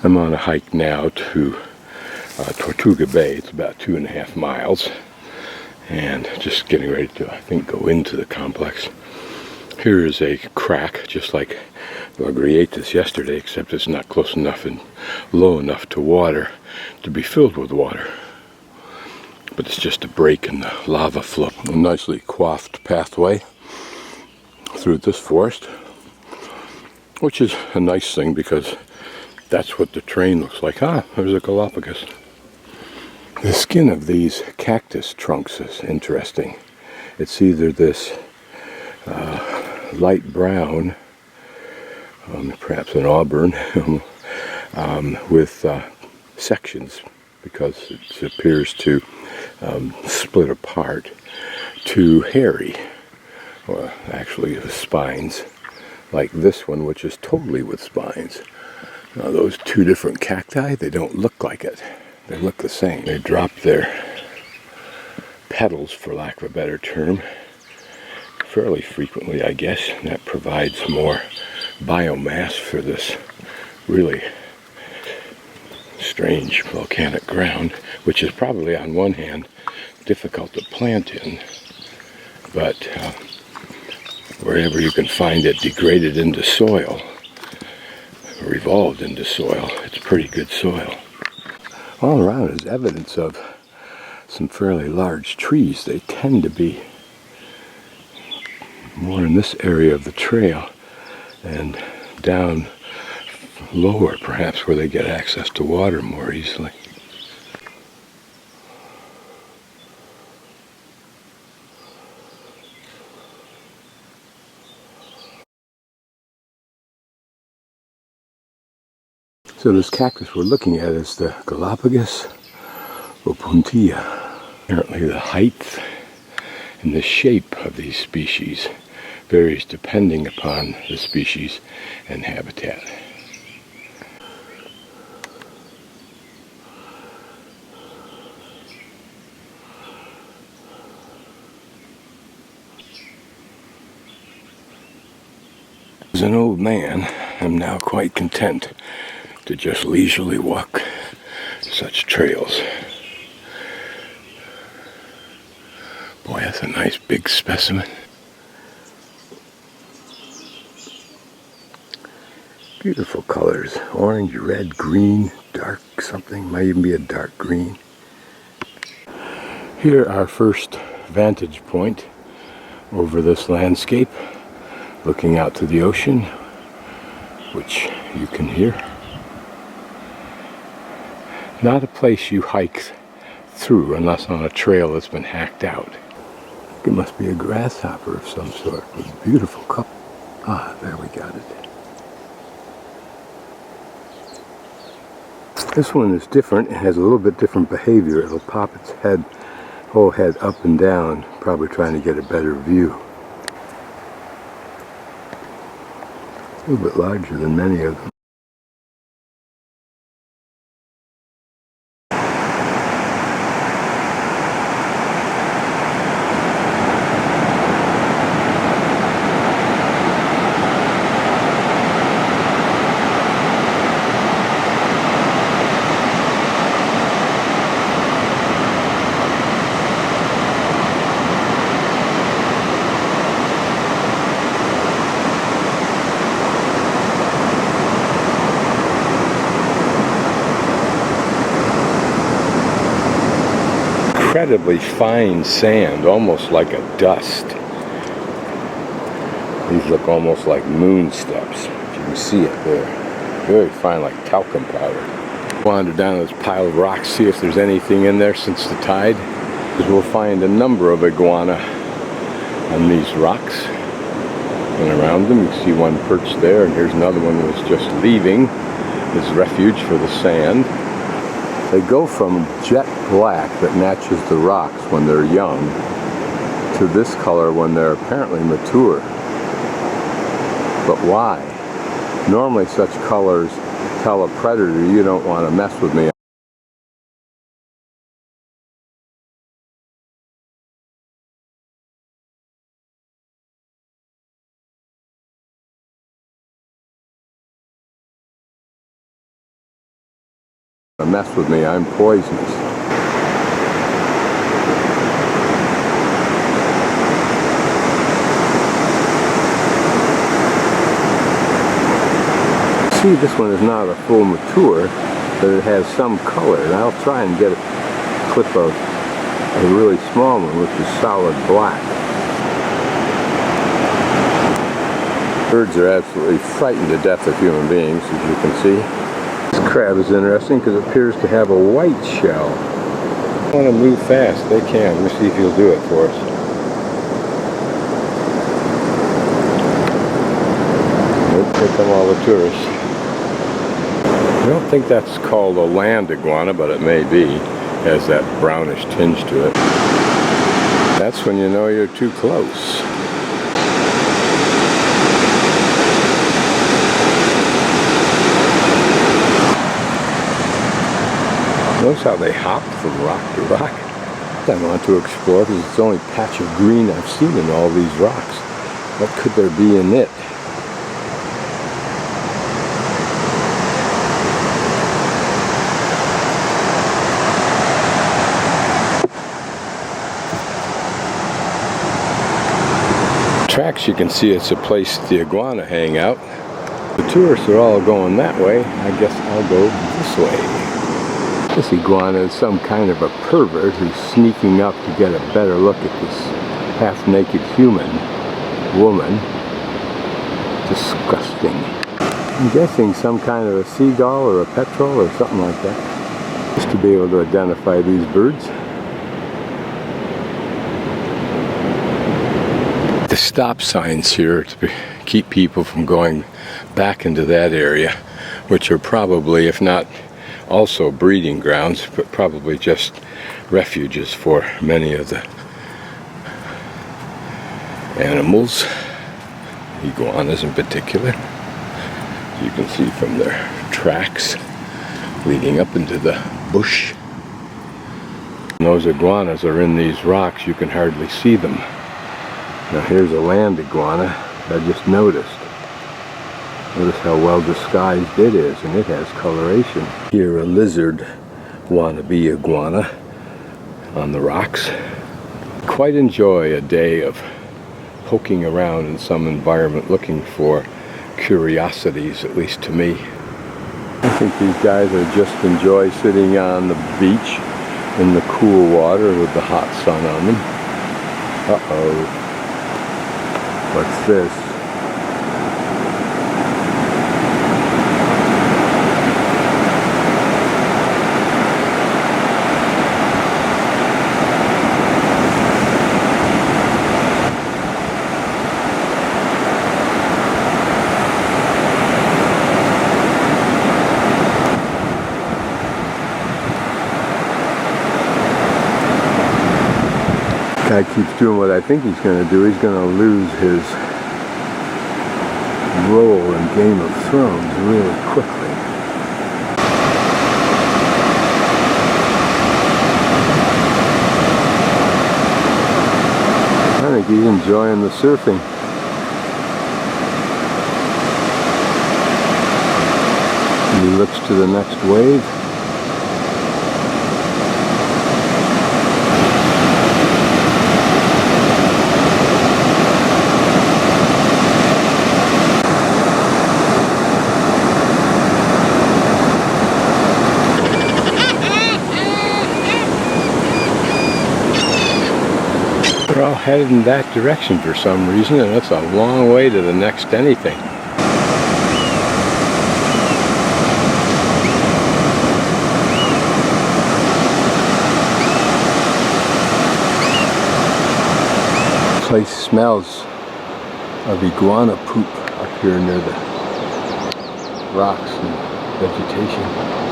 I'm on a hike now to Tortuga Bay. It's about 2.5 miles, and just getting ready to, I think, go into the complex. Here is a crack, just like La Grietas yesterday, except it's not close enough and low enough to water to be filled with water. But it's just a break in the lava flow. A nicely coiffed pathway through this forest, which is a nice thing because that's what the terrain looks like. Ah, there's a Galapagos. The skin of these cactus trunks is interesting. It's either this light brown, perhaps an auburn, with sections, because it appears to split apart, to hairy, or actually the spines, like this one, which is totally with spines. Now those two different cacti, they don't look like it. They look the same. They drop their petals, for lack of a better term, fairly frequently, I guess, and that provides more biomass for this really strange volcanic ground, which is probably, on one hand, difficult to plant in, but wherever you can find it degraded into soil, or evolved into soil, it's pretty good soil. All around is evidence of some fairly large trees. They tend to be more in this area of the trail and down lower, perhaps, where they get access to water more easily. So this cactus we're looking at is the Galapagos Opuntia. Apparently the height and the shape of these species varies depending upon the species and habitat. As an old man, I'm now quite content to just leisurely walk such trails. Boy, that's a nice big specimen. Beautiful colors. Orange, red, green, dark something. Might even be a dark green. Here, our first vantage point over this landscape, looking out to the ocean, which you can hear. Not a place you hike through unless on a trail that's been hacked out. It must be a grasshopper of some sort with a beautiful color. Ah, there we got it. This one is different. It has a little bit different behavior. It'll pop its whole head up and down, probably trying to get a better view. A little bit larger than many of them. Incredibly fine sand, almost like a dust. These look almost like moon steps, if you can see it there. Very fine, like talcum powder. Wander down this pile of rocks, see if there's anything in there since the tide, because we'll find a number of iguana on these rocks and around them. You can see one perched there, and here's another one that was just leaving his refuge for the sand. They go from jet black that matches the rocks when they're young to this color when they're apparently mature. But why? Normally such colors tell a predator, you don't want to mess with me. Mess with me, I'm poisonous. See, this one is not a full mature, but it has some color, and I'll try and get a clip of a really small one, which is solid black. Birds are absolutely frightened to death of human beings, as you can see. This crab is interesting because it appears to have a white shell. If they want to move fast, they can. We'll see if he'll do it for us. Nope, here come all the tourists. I don't think that's called a land iguana, but it may be. It has that brownish tinge to it. That's when you know you're too close. Notice how they hop from rock to rock. I want to explore because it's the only patch of green I've seen in all these rocks. What could there be in it? Tracks, you can see it's a place the iguana hang out. The tourists are all going that way. I guess I'll go this way. This iguana is some kind of a pervert who's sneaking up to get a better look at this half-naked human woman. Disgusting. I'm guessing some kind of a seagull or a petrel or something like that. Just to be able to identify these birds. The stop signs here to keep people from going back into that area, which are probably, if not also breeding grounds, but probably just refuges for many of the animals, iguanas in particular. You can see from their tracks leading up into the bush. When those iguanas are in these rocks, you can hardly see them. Now here's a land iguana I just noticed. Notice how well disguised it is, and it has coloration. Here a lizard wannabe iguana on the rocks. Quite enjoy a day of poking around in some environment looking for curiosities, at least to me. I think these guys are just enjoy sitting on the beach in the cool water with the hot sun on them. Uh-oh. What's this? Guy keeps doing what I think he's going to do. He's going to lose his role in Game of Thrones really quickly. I think he's enjoying the surfing. And he looks to the next wave. They're all headed in that direction for some reason, and it's a long way to the next anything. The place smells of iguana poop up here near the rocks and vegetation.